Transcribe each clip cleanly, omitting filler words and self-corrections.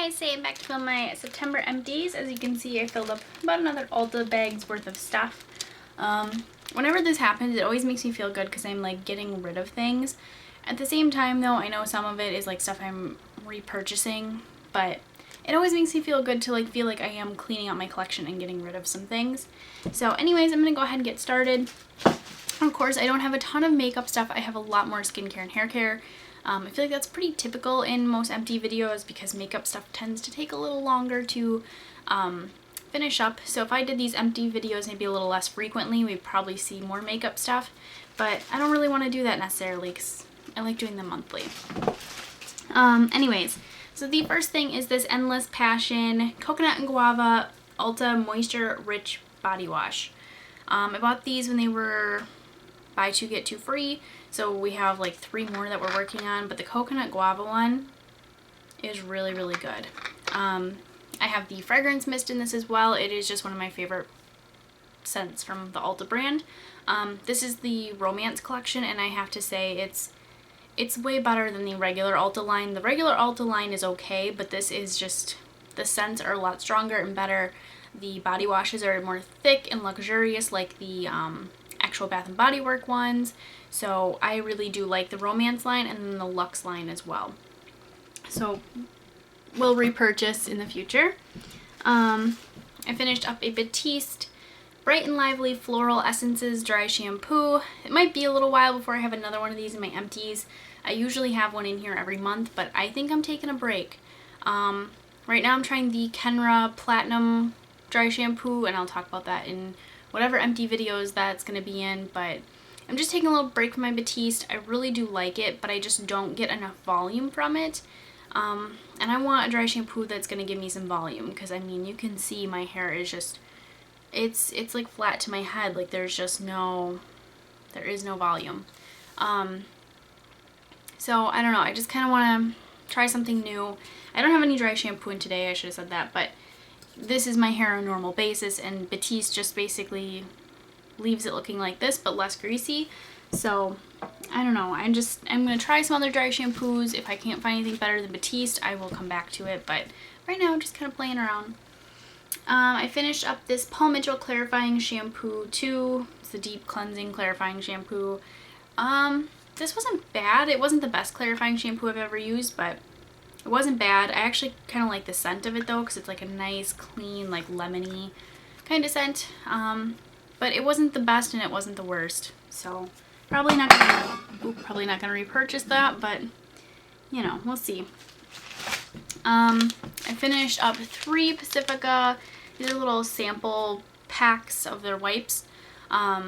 guys, today I'm back to film my September empties. As you can see, I filled up about another Ulta bag's worth of stuff. Whenever this happens, it always makes me feel good because I'm like getting rid of things. At the same time though, I know some of it is like stuff I'm repurchasing, but it always makes me feel good to like feel like I am cleaning out my collection and getting rid of some things. So anyways, I'm gonna go ahead and get started. Of course, I don't have a ton of makeup stuff. I have a lot more skincare and hair care. I feel like that's pretty typical in most empty videos because makeup stuff tends to take a little longer to finish up. So if I did these empty videos maybe a little less frequently, we'd probably see more makeup stuff. But I don't really want to do that necessarily because I like doing them monthly. Anyways, so the first thing is this Endless Passion Coconut and Guava Ulta Moisture Rich Body Wash. I bought these when they were buy two get two free, so we have like 3 more that we're working on, but the coconut guava one is really good. I have the fragrance mist in this as well. It is just one of my favorite scents from the Ulta brand. This is the Romance collection, and I have to say it's way better than the regular Ulta line. The regular Ulta line is okay, but this is just, the scents are a lot stronger and better. The body washes are more thick and luxurious like the actual Bath & Body Works ones. So I really do like the Romance line and then the Luxe line as well. So we'll repurchase in the future. I finished up a Batiste Bright and Lively Floral Essences Dry Shampoo. It might be a little while before I have another one of these in my empties. I usually have one in here every month, but I think I'm taking a break. Right now I'm trying the Kenra Platinum Dry Shampoo, and I'll talk about that in whatever empty videos that's going to be in, but I'm just taking a little break from my Batiste. I really do like it, but I just don't get enough volume from it. And I want a dry shampoo that's going to give me some volume, because I mean, you can see my hair is just, it's like flat to my head, like there is no volume. So I don't know, I just kind of want to try something new. I don't have any dry shampoo in today, I should have said that, but this is my hair on a normal basis, and Batiste just basically leaves it looking like this but less greasy. So I don't know, I'm going to try some other dry shampoos. If I can't find anything better than Batiste, I will come back to it, but right now I'm just kind of playing around. I finished up this Paul Mitchell Clarifying Shampoo 2. It's the Deep Cleansing Clarifying Shampoo. This wasn't bad. It wasn't the best clarifying shampoo I've ever used, but it wasn't bad. I actually kind of like the scent of it though, because it's like a nice, clean, like lemony kind of scent. But it wasn't the best and it wasn't the worst. So probably not gonna repurchase that, but you know, we'll see. I finished up 3 Pacifica. These are little sample packs of their wipes. A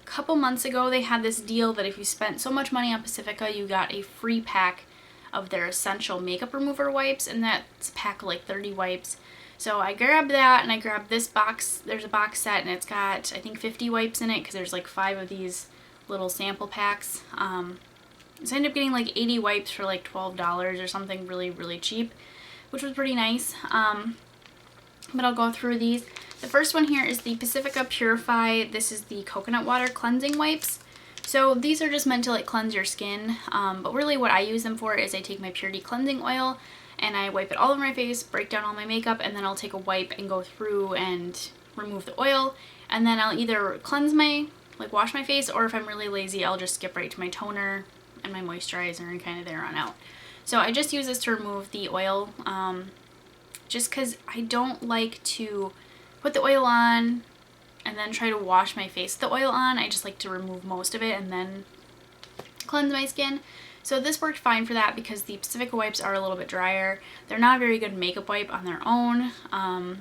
couple months ago they had this deal that if you spent so much money on Pacifica, you got a free pack of their essential makeup remover wipes, and that's a pack of like 30 wipes. So I grabbed that, and I grabbed this box. There's a box set, and it's got I think 50 wipes in it because there's like 5 of these little sample packs. So I ended up getting like 80 wipes for like $12 or something, really cheap, which was pretty nice. But I'll go through these. The first one here is the Pacifica Purify. This is the coconut water cleansing wipes. So these are just meant to like cleanse your skin, but really what I use them for is I take my Purity cleansing oil and I wipe it all over my face, break down all my makeup, and then I'll take a wipe and go through and remove the oil, and then I'll either wash my face, or if I'm really lazy, I'll just skip right to my toner and my moisturizer and kind of there on out. So I just use this to remove the oil, just because I don't like to put the oil on and then try to wash my face with the oil on. I just like to remove most of it and then cleanse my skin. So this worked fine for that because the Pacifica wipes are a little bit drier. They're not a very good makeup wipe on their own. I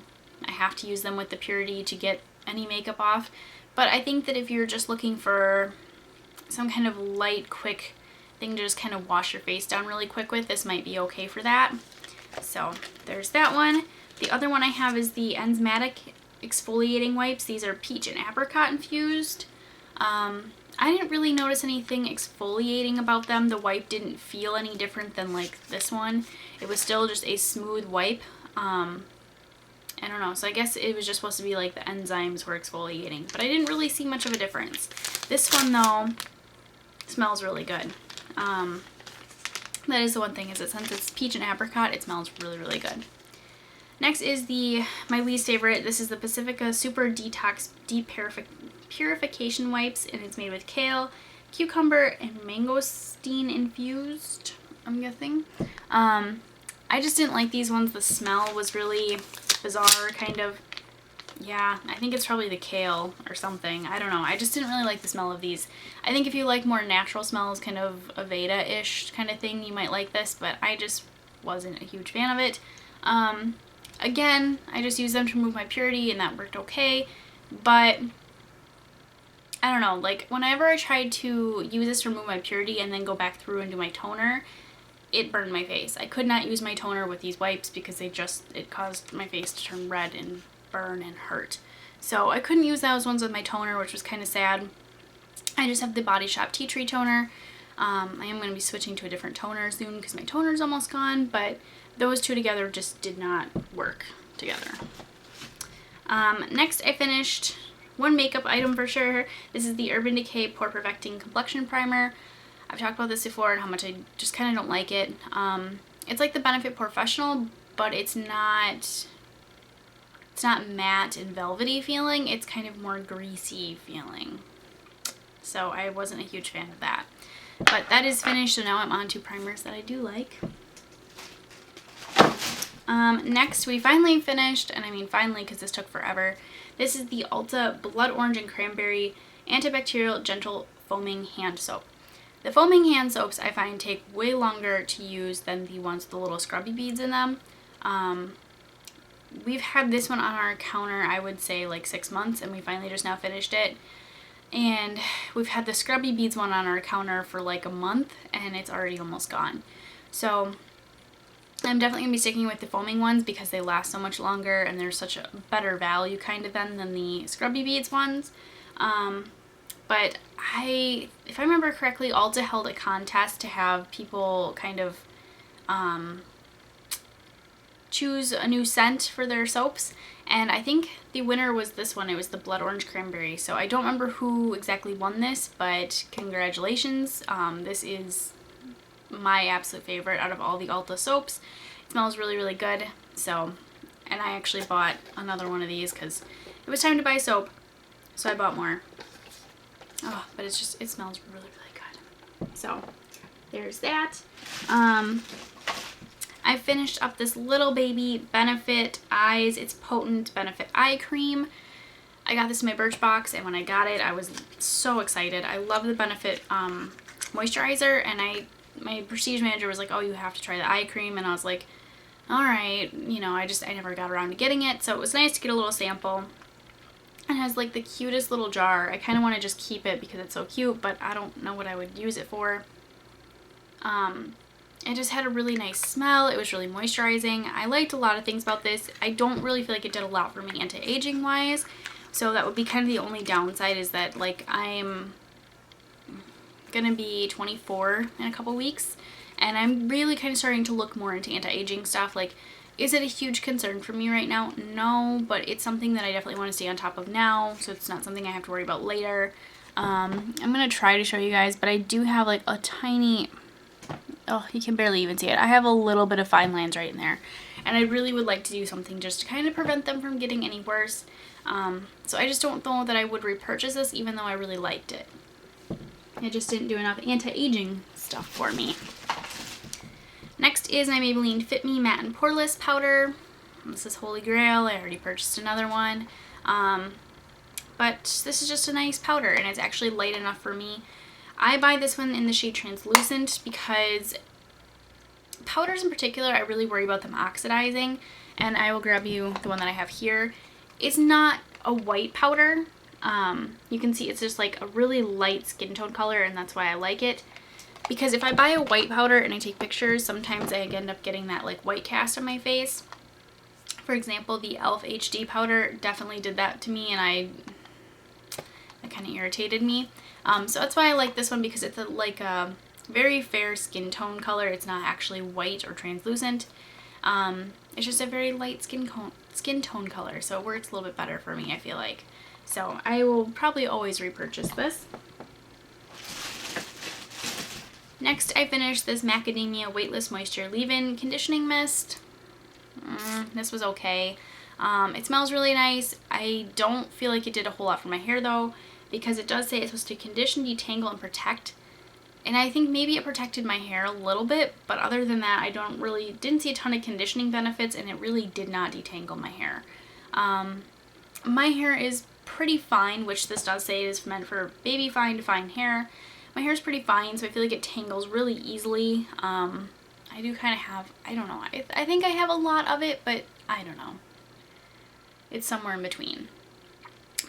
have to use them with the Purity to get any makeup off. But I think that if you're just looking for some kind of light, quick thing to just kind of wash your face down really quick with, this might be okay for that. So there's that one. The other one I have is the Enzymatic exfoliating wipes. These are peach and apricot infused. I didn't really notice anything exfoliating about them. The wipe didn't feel any different than like this one. It was still just a smooth wipe. I don't know, so I guess it was just supposed to be like the enzymes were exfoliating, but I didn't really see much of a difference. This one though smells really good. That is the one thing, is that since it's peach and apricot, it smells really, really good. Next is my least favorite. This is the Pacifica Super Detox Deep Purification Wipes, and it's made with kale, cucumber, and mangosteen infused, I'm guessing. I just didn't like these ones. The smell was really bizarre, kind of. Yeah, I think it's probably the kale or something. I don't know. I just didn't really like the smell of these. I think if you like more natural smells, kind of Aveda-ish kind of thing, you might like this, but I just wasn't a huge fan of it. Again, I just used them to remove my purity, and that worked okay, but I don't know, like whenever I tried to use this to remove my purity and then go back through and do my toner, it burned my face. I could not use my toner with these wipes because it caused my face to turn red and burn and hurt. So I couldn't use those ones with my toner, which was kind of sad. I just have the Body Shop Tea Tree toner. I am going to be switching to a different toner soon because my toner is almost gone, but those two together just did not work together. Next, I finished one makeup item for sure. This is the Urban Decay Pore Perfecting Complexion Primer. I've talked about this before and how much I just kind of don't like it. It's like the Benefit Professional, but it's not matte and velvety feeling. It's kind of more greasy feeling. So I wasn't a huge fan of that. But that is finished, so now I'm on to primers that I do like. Next, we finally finished, and I mean finally because this took forever. This is the Ulta Blood Orange and Cranberry Antibacterial Gentle Foaming Hand Soap. The foaming hand soaps I find take way longer to use than the ones with the little scrubby beads in them. We've had this one on our counter, I would say like 6 months, and we finally just now finished it. And we've had the scrubby beads one on our counter for like a month, and it's already almost gone. So I'm definitely going to be sticking with the foaming ones because they last so much longer and they're such a better value kind of than the scrubby beads ones. But if I remember correctly, Ulta held a contest to have people kind of choose a new scent for their soaps, and I think the winner was this one. It was the Blood Orange Cranberry. So I don't remember who exactly won this, but congratulations. This is my absolute favorite out of all the Ulta soaps. It smells really, really good. So, and I actually bought another one of these because it was time to buy soap, so I bought more. Oh, but it smells really, really good. So there's that. I finished up this little baby Benefit Eyes. It's Potent Benefit Eye Cream. I got this in my Birchbox, and when I got it, I was so excited. I love the Benefit moisturizer, and my Prestige manager was like, oh, you have to try the eye cream, and I was like, all right, you know, I never got around to getting it, so it was nice to get a little sample. It has like the cutest little jar. I kind of want to just keep it because it's so cute, but I don't know what I would use it for. It just had a really nice smell. It was really moisturizing. I liked a lot of things about this. I don't really feel like it did a lot for me anti-aging wise, so that would be kind of the only downside, is that like I'm gonna be 24 in a couple weeks, and I'm really kind of starting to look more into anti-aging stuff. Like, is it a huge concern for me right now? No, but it's something that I definitely want to stay on top of now, so it's not something I have to worry about later. I'm gonna try to show you guys, but I do have like a tiny, oh, you can barely even see it. I have a little bit of fine lines right in there, and I really would like to do something just to kind of prevent them from getting any worse. So I just don't know that I would repurchase this, even though I really liked it. It just didn't do enough anti-aging stuff for me. Next is my Maybelline Fit Me Matte and Poreless Powder. This is Holy Grail. I already purchased another one. But this is just a nice powder, and it's actually light enough for me. I buy this one in the shade Translucent because powders in particular, I really worry about them oxidizing. And I will grab you the one that I have here. It's not a white powder. You can see it's just like a really light skin tone color, and that's why I like it. Because if I buy a white powder and I take pictures, sometimes I end up getting that like white cast on my face. For example, the e.l.f. HD powder definitely did that to me, and that kind of irritated me. So that's why I like this one, because it's like a very fair skin tone color. It's not actually white or translucent. It's just a very light skin tone color, so it works a little bit better for me, I feel like. So I will probably always repurchase this. Next, I finished this Macadamia Weightless Moisture Leave-In Conditioning Mist. This was okay. It smells really nice. I don't feel like it did a whole lot for my hair though, because it does say it's supposed to condition, detangle, and protect. And I think maybe it protected my hair a little bit, but other than that, I didn't see a ton of conditioning benefits, and it really did not detangle my hair. My hair is pretty fine, which this does say is meant for baby fine to fine hair. My hair is pretty fine, so I feel like it tangles really easily. I do kind of have, I don't know, I think I have a lot of it, but I don't know. It's somewhere in between.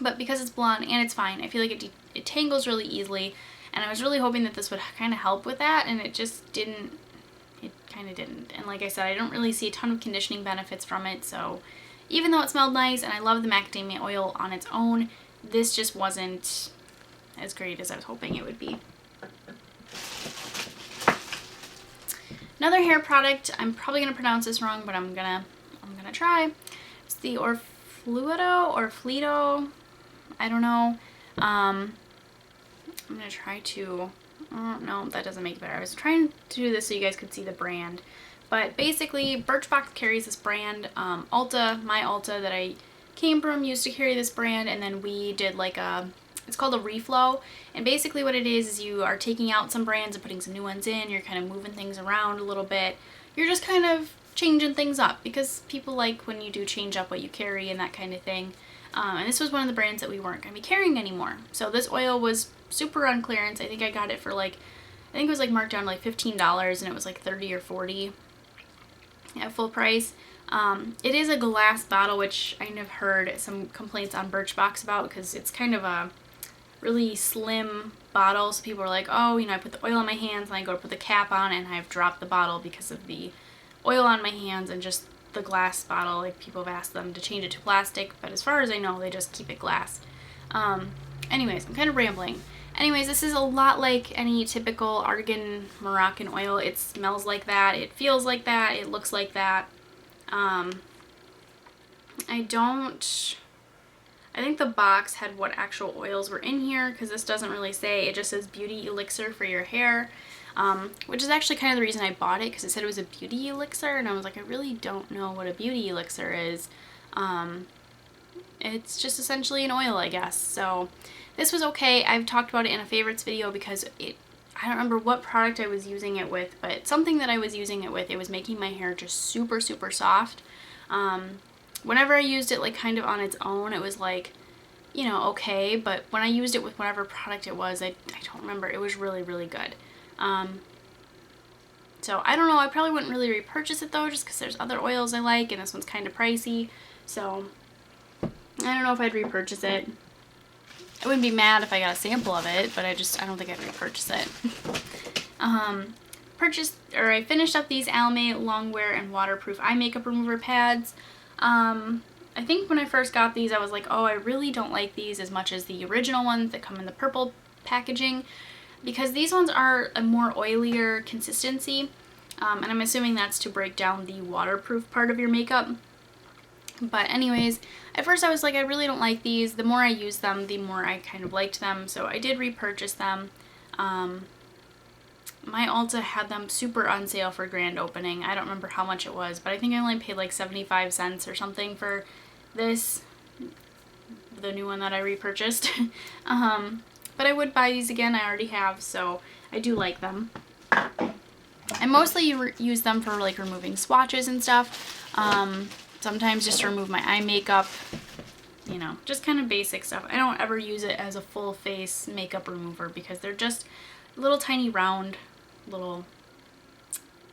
But because it's blonde and it's fine, I feel like it tangles really easily, and I was really hoping that this would kind of help with that, and it just didn't. It kind of didn't. And like I said, I don't really see a ton of conditioning benefits from it, so even though it smelled nice and I love the macadamia oil on its own, this just wasn't as great as I was hoping it would be. Another hair product, I'm probably gonna pronounce this wrong, but I'm gonna try. It's the Orfleto. I don't know. I'm gonna try to. No, that doesn't make it better. I was trying to do this so you guys could see the brand, but basically, Birchbox carries this brand. Ulta, my Ulta that I came from used to carry this brand, and then we did like it's called a reflow, and basically what it is you are taking out some brands and putting some new ones in. You're kind of moving things around a little bit. You're just kind of changing things up, because people like when you do change up what you carry and that kind of thing. And this was one of the brands that we weren't going to be carrying anymore. So this oil was super on clearance. I think I got it for like, I think it was like marked down like $15, and it was like $30 or $40 at full price. It is a glass bottle, which I have heard some complaints on Birchbox about, because it's kind of a really slim bottle. So people are like, oh, you know, I put the oil on my hands and I go to put the cap on and I've dropped the bottle because of the oil on my hands and just the glass bottle. Like, people have asked them to change it to plastic, but as far as I know, they just keep it glass. Anyways, I'm kind of rambling. Anyways, this is a lot like any typical argan Moroccan oil. It smells like that, it feels like that, it looks like that. I think the box had what actual oils were in here, because this doesn't really say. It just says beauty elixir for your hair, which is actually kind of the reason I bought it, because it said it was a beauty elixir, and I was like, I really don't know what a beauty elixir is. It's just essentially an oil, I guess. So this was okay. I've talked about it in a favorites video, because I don't remember what product I was using it with, but something that I was using it with, it was making my hair just super, super soft. Whenever I used it like kind of on its own, it was like, you know, okay, but when I used it with whatever product it was, I don't remember, it was really, really good. So I don't know, I probably wouldn't really repurchase it though, just because there's other oils I like, and this one's kind of pricey, so I don't know if I'd repurchase it. I wouldn't be mad if I got a sample of it, but I don't think I'd repurchase it. I finished up these Almay Longwear and Waterproof Eye Makeup Remover Pads. I think when I first got these, I was like, oh, I really don't like these as much as the original ones that come in the purple packaging, because these ones are a more oilier consistency, and I'm assuming that's to break down the waterproof part of your makeup. But anyways, at first I was like, I really don't like these. The more I used them, the more I kind of liked them, so I did repurchase them. My Ulta had them super on sale for grand opening. I don't remember how much it was, but I think I only paid like 75 cents or something for this, the new one that I repurchased. But I would buy these again. I already have, so I do like them. I mostly use them for like removing swatches and stuff. Sometimes just to remove my eye makeup, you know, just kind of basic stuff. I don't ever use it as a full face makeup remover, because they're just little tiny round little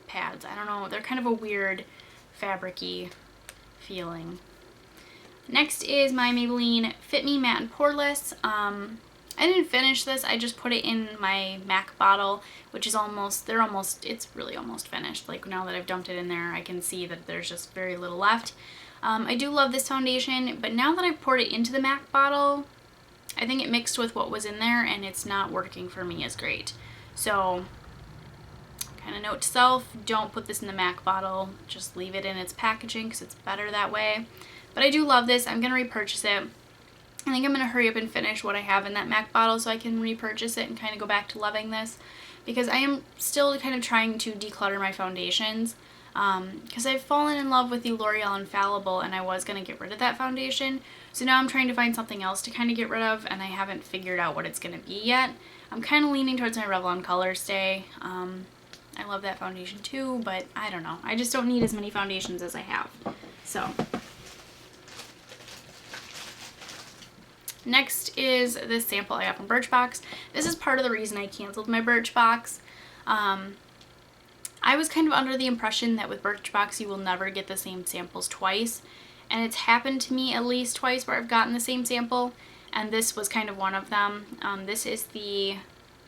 pads. I don't know, they're kind of a weird fabric-y feeling. Next is my Maybelline Fit Me Matte and Poreless. I didn't finish this, I just put it in my MAC bottle, which is it's really almost finished. Like, now that I've dumped it in there, I can see that there's just very little left. I do love this foundation, but now that I've poured it into the MAC bottle, I think it mixed with what was in there, and it's not working for me as great. So, kind of note to self, don't put this in the MAC bottle, just leave it in its packaging, because it's better that way. But I do love this. I'm going to repurchase it. I think I'm going to hurry up and finish what I have in that MAC bottle so I can repurchase it and kind of go back to loving this. because I am still kind of trying to declutter my foundations, because I've fallen in love with the L'Oreal Infallible, and I was going to get rid of that foundation. So now I'm trying to find something else to kind of get rid of, and I haven't figured out what it's going to be yet. I'm kind of leaning towards my Revlon Color Stay. I love that foundation too, but I don't know. I just don't need as many foundations as I have. So next is this sample I got from Birchbox. This is part of the reason I canceled my Birchbox. I was kind of under the impression that with Birchbox you will never get the same samples twice, and it's happened to me at least twice where I've gotten the same sample, and this was kind of one of them. This is the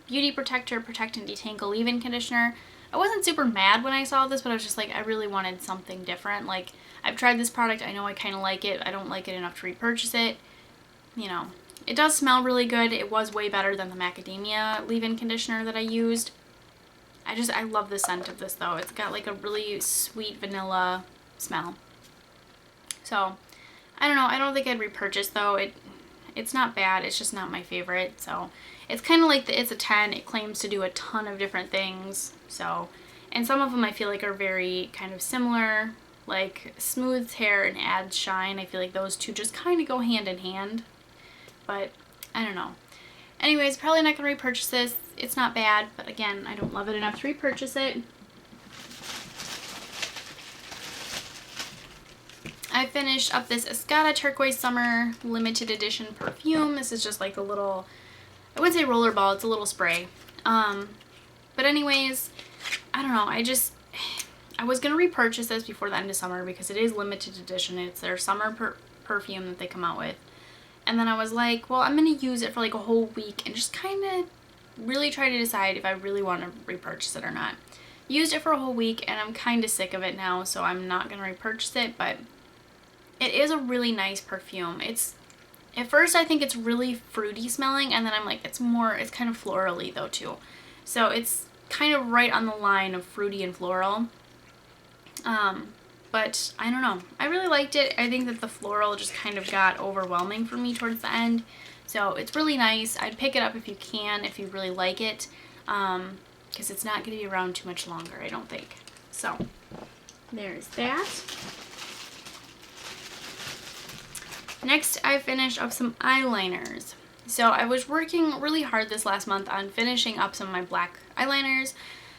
Beauty Protector Protect and Detangle Leave-In Conditioner. I wasn't super mad when I saw this, but I was just like, I really wanted something different. Like, I've tried this product, I know I kind of like it, I don't like it enough to repurchase it. You know, it does smell really good. It was way better than the Macadamia leave-in conditioner that I used. I love the scent of this though. It's got like a really sweet vanilla smell. So, I don't know. I don't think I'd repurchase though. It's not bad. It's just not my favorite. So, it's kind of like It's a 10. It claims to do a ton of different things. So, and some of them I feel like are very kind of similar. Like smooths hair and adds shine. I feel like those two just kind of go hand in hand. But I don't know. Anyways, probably not going to repurchase this. It's not bad, but again, I don't love it enough to repurchase it. I finished up this Escada Turquoise Summer Limited Edition perfume. This is just like a little, I wouldn't say roller ball, it's a little spray. But anyways, I don't know, I was going to repurchase this before the end of summer because it is limited edition. It's their summer perfume that they come out with. And then I was like, well, I'm going to use it for like a whole week and just kind of really try to decide if I really want to repurchase it or not. Used it for a whole week and I'm kind of sick of it now, so I'm not going to repurchase it, but it is a really nice perfume. At first I think it's really fruity smelling, and then I'm like, it's kind of florally though too. So it's kind of right on the line of fruity and floral. But I don't know. I really liked it. I think that the floral just kind of got overwhelming for me towards the end. So it's really nice. I'd pick it up if you can, if you really like it. Because it's not going to be around too much longer, I don't think. So there's that. Next, I finished up some eyeliners. So I was working really hard this last month on finishing up some of my black eyeliners.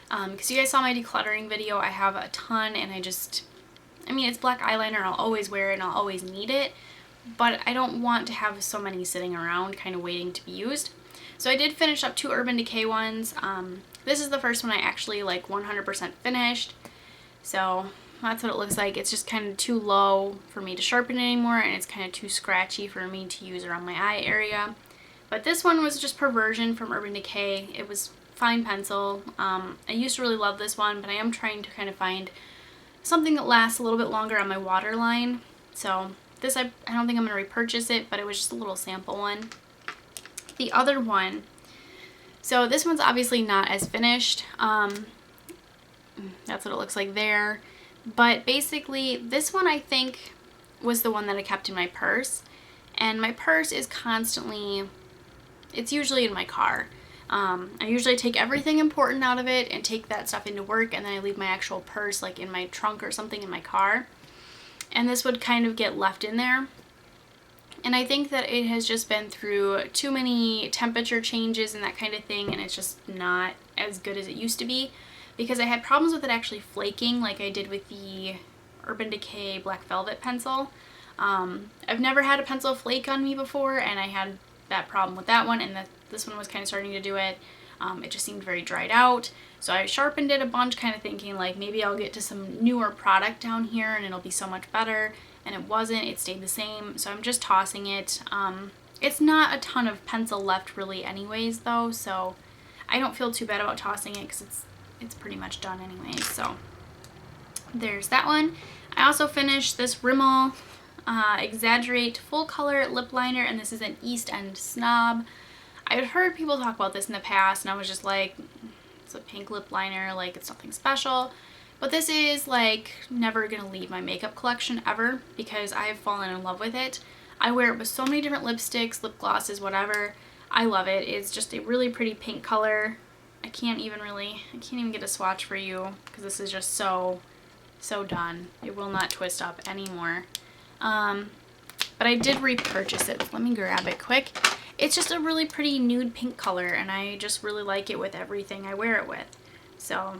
Because you guys saw my decluttering video. I have a ton, and it's black eyeliner, and I'll always wear it and I'll always need it, but I don't want to have so many sitting around kind of waiting to be used. So I did finish up 2 Urban Decay ones. This is the first one I actually like 100% finished. So that's what it looks like. It's just kind of too low for me to sharpen anymore, and it's kind of too scratchy for me to use around my eye area. But this one was just Perversion from Urban Decay. It was fine pencil. I used to really love this one, but I am trying to kind of find something that lasts a little bit longer on my waterline. So this, I don't think I'm going to repurchase it, but it was just a little sample one. The other one, so this one's obviously not as finished. That's what it looks like there. But basically, this one I think was the one that I kept in my purse. And my purse is constantly, it's usually in my car. I usually take everything important out of it and take that stuff into work, and then I leave my actual purse like in my trunk or something in my car. And this would kind of get left in there. And I think that it has just been through too many temperature changes and that kind of thing, and it's just not as good as it used to be, because I had problems with it actually flaking like I did with the Urban Decay Black Velvet pencil. I've never had a pencil flake on me before, and I had that problem with that one, and this one was kind of starting to do it. It just seemed very dried out. So I sharpened it a bunch, kind of thinking like maybe I'll get to some newer product down here and it'll be so much better. And it wasn't. It stayed the same. So I'm just tossing it. It's not a ton of pencil left really anyways though, so I don't feel too bad about tossing it because it's pretty much done anyways. So there's that one. I also finished this Rimmel Exaggerate Full Color Lip Liner, and this is an East End Snob. I had heard people talk about this in the past, and I was just like, it's a pink lip liner, like it's nothing special. But this is like never gonna leave my makeup collection ever, because I have fallen in love with it. I wear it with so many different lipsticks, lip glosses, whatever. I love it. It's just a really pretty pink color, I can't even get a swatch for you because this is just so done. It will not twist up anymore. But I did repurchase it. Let me grab it quick. It's just a really pretty nude pink color, and I just really like it with everything I wear it with. So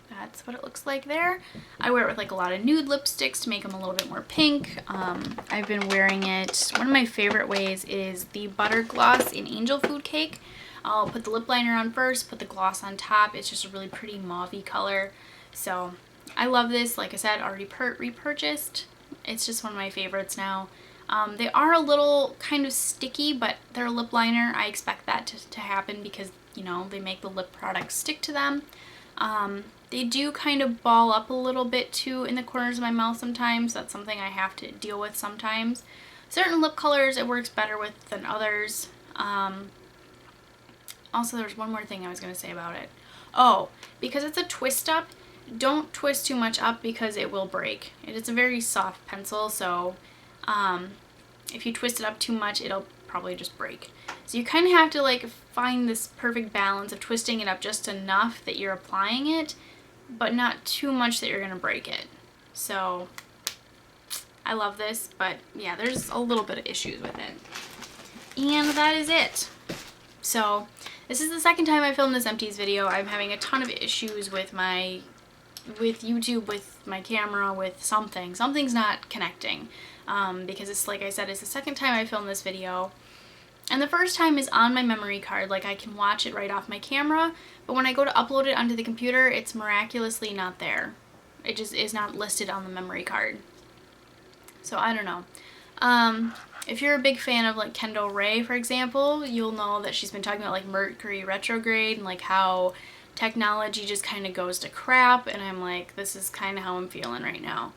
that's what it looks like there. I wear it with like a lot of nude lipsticks to make them a little bit more pink. I've been wearing it. One of my favorite ways is the butter gloss in Angel Food Cake. I'll put the lip liner on first, put the gloss on top. It's just a really pretty mauvey color. So I love this. Like I said, already repurchased. It's just one of my favorites now. They are a little kind of sticky, but they're a lip liner. I expect that to happen because, you know, they make the lip products stick to them. They do kind of ball up a little bit too in the corners of my mouth sometimes. That's something I have to deal with sometimes. Certain lip colors it works better with than others. Also, there's one more thing I was going to say about it. Oh, because it's a twist up, don't twist too much up because it will break. It is a very soft pencil, so if you twist it up too much, it'll probably just break. So you kind of have to like find this perfect balance of twisting it up just enough that you're applying it, but not too much that you're going to break it. So I love this, but yeah, there's a little bit of issues with it. And that is it. So this is the second time I filmed this Empties video. I'm having a ton of issues with YouTube, with my camera, with something. Something's not connecting. Because it's, like I said, it's the second time I filmed this video. And the first time is on my memory card, like I can watch it right off my camera, but when I go to upload it onto the computer, it's miraculously not there. It just is not listed on the memory card. So I don't know. If you're a big fan of like Kendall Rae, for example, you'll know that she's been talking about like Mercury retrograde and like how technology just kind of goes to crap, and I'm like, this is kind of how I'm feeling right now.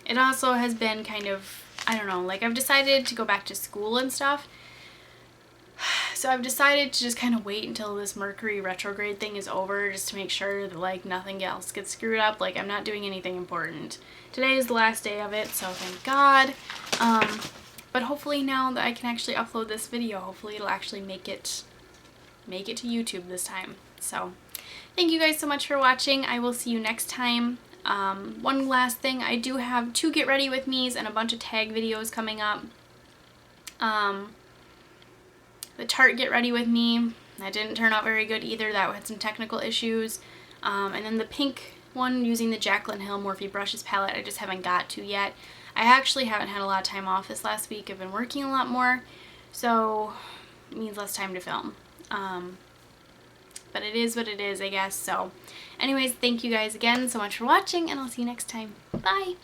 It also has been kind of, I don't know, like I've decided to go back to school and stuff. So I've decided to just kind of wait until this Mercury retrograde thing is over just to make sure that like nothing else gets screwed up. Like I'm not doing anything important. Today is the last day of it, so thank God. But hopefully now that I can actually upload this video, hopefully it'll actually make it to YouTube this time. So thank you guys so much for watching. I will see you next time. One last thing, I do have 2 get ready with me's and a bunch of tag videos coming up. The Tarte get ready with me, that didn't turn out very good either. That had some technical issues. And then the pink one using the Jaclyn Hill Morphe Brushes palette, I just haven't got to yet. I actually haven't had a lot of time off this last week. I've been working a lot more, so it means less time to film. But it is what it is, I guess. So anyways, thank you guys again so much for watching, and I'll see you next time. Bye!